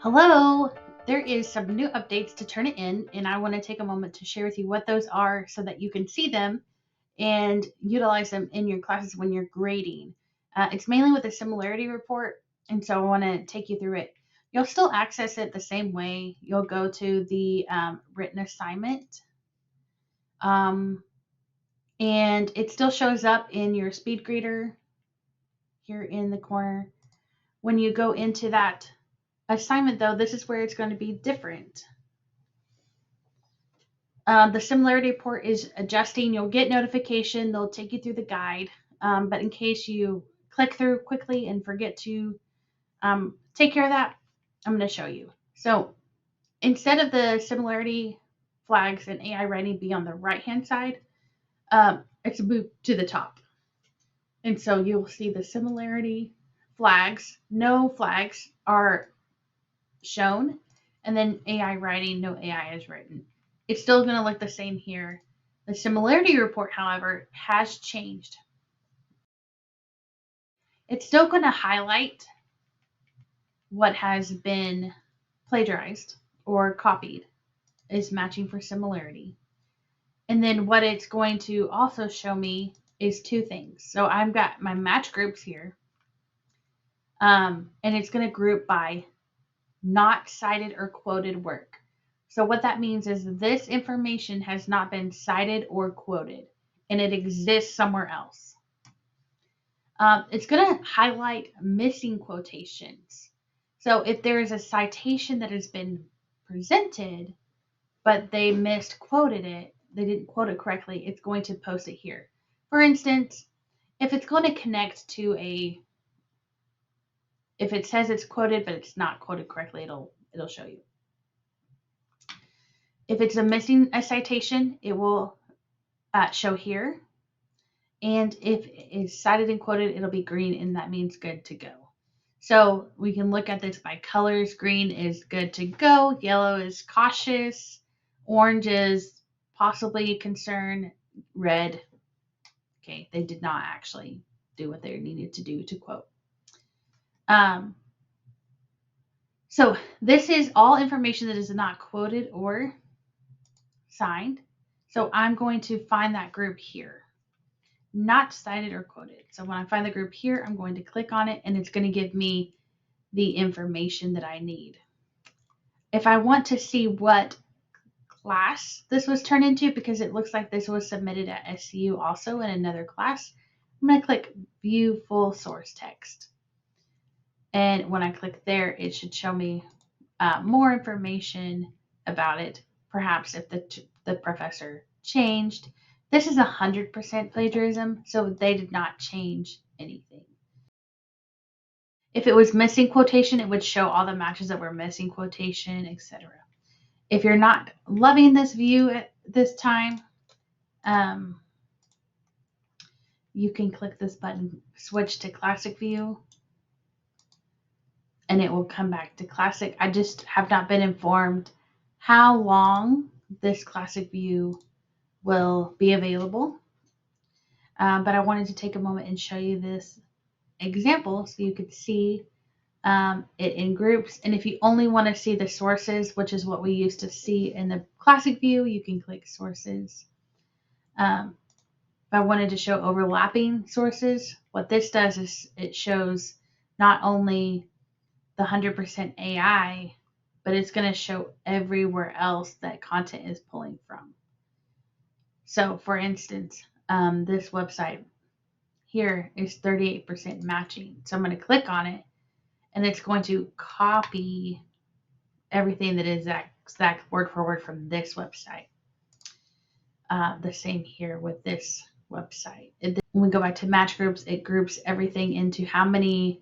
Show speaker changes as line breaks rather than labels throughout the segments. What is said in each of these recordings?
Hello, there is some new updates to Turnitin, and I want to take a moment to share with you what those are so that you can see them and utilize them in your classes when you're grading. It's mainly with a similarity report, and so I want to take you through it. You'll still access it the same way. You'll go to the written assignment, um, and it still shows up in your speed grader here in the corner. When you go into that assignment, though, this is where it's going to be different. The similarity report is adjusting. You'll get notification. They'll take you through the guide. But in case you click through quickly and forget to take care of that, I'm going to show you. So instead of the similarity flags and AI writing be on the right hand side, it's moved to the top. And so you'll see the similarity flags. No flags are shown. And then AI writing, no AI is written. It's still going to look the same here. The similarity report, however, has changed. It's still going to highlight what has been plagiarized or copied is matching for similarity. And then what it's going to also show me is two things. So I've got my match groups here, and it's going to group by not cited or quoted work. So what that means is this information has not been cited or quoted, and it exists somewhere else. It's going to highlight missing quotations. So if there is a citation that has been presented, but they misquoted it, they didn't quote it correctly, it's going to post it here. For instance, if it's going to connect to if it says it's quoted but it's not quoted correctly, it'll show you. If it's missing a citation, it will show here. And if it is cited and quoted, it'll be green, and that means good to go. So we can look at this by colors. Green is good to go. Yellow is cautious. Orange is possibly concerned. Red, okay, they did not actually do what they needed to do to quote. So this is all information that is not quoted or signed. So I'm going to find that group here, not cited or quoted. So when I find the group here, I'm going to click on it, and it's going to give me the information that I need. If I want to see what class this was turned into, because it looks like this was submitted at SCU also in another class, I'm going to click View Full Source Text. And when I click there, it should show me more information about it, perhaps if the professor changed. This is 100% plagiarism, so they did not change anything. If it was missing quotation, it would show all the matches that were missing quotation, etc. If you're not loving this view at this time, you can click this button, switch to classic view, and it will come back to classic. I just have not been informed how long this classic view will be available. But I wanted to take a moment and show you this example so you could see it in groups. And if you only want to see the sources, which is what we used to see in the classic view, you can click sources. If I wanted to show overlapping sources, what this does is it shows not only the 100% AI, but it's going to show everywhere else that content is pulling from. So for instance, this website here is 38% matching. So I'm going to click on it, and it's going to copy everything that is exact word for word from this website. The same here with this website. When we go back to match groups, it groups everything into how many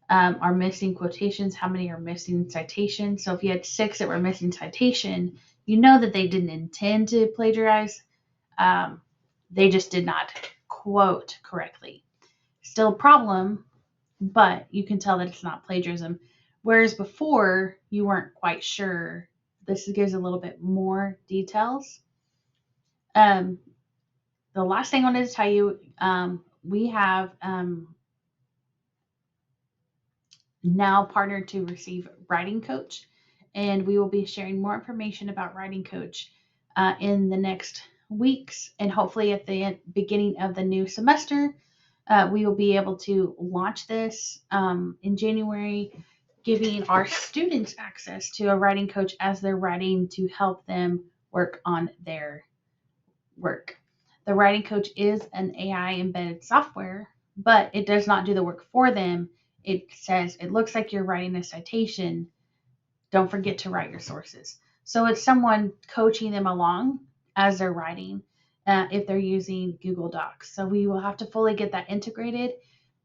are missing quotations, how many are missing citations. So if you had 6 that were missing citation, you know that they didn't intend to plagiarize. They just did not quote correctly. Still a problem, but you can tell that it's not plagiarism. Whereas before, you weren't quite sure. This gives a little bit more details. The last thing I wanted to tell you, we have now partnered to receive Writing Coach, and we will be sharing more information about Writing Coach in the next weeks, and hopefully at the beginning of the new semester, we will be able to launch this in January, giving our students access to a writing coach as they're writing to help them work on their work. The writing coach is an AI embedded software, but it does not do the work for them. It says, it looks like you're writing a citation. Don't forget to write your sources. So it's someone coaching them along as they're writing if they're using Google Docs. So we will have to fully get that integrated.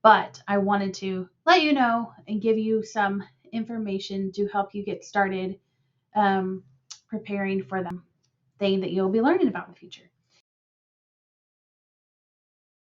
But I wanted to let you know and give you some information to help you get started um, preparing for the thing that you'll be learning about in the future.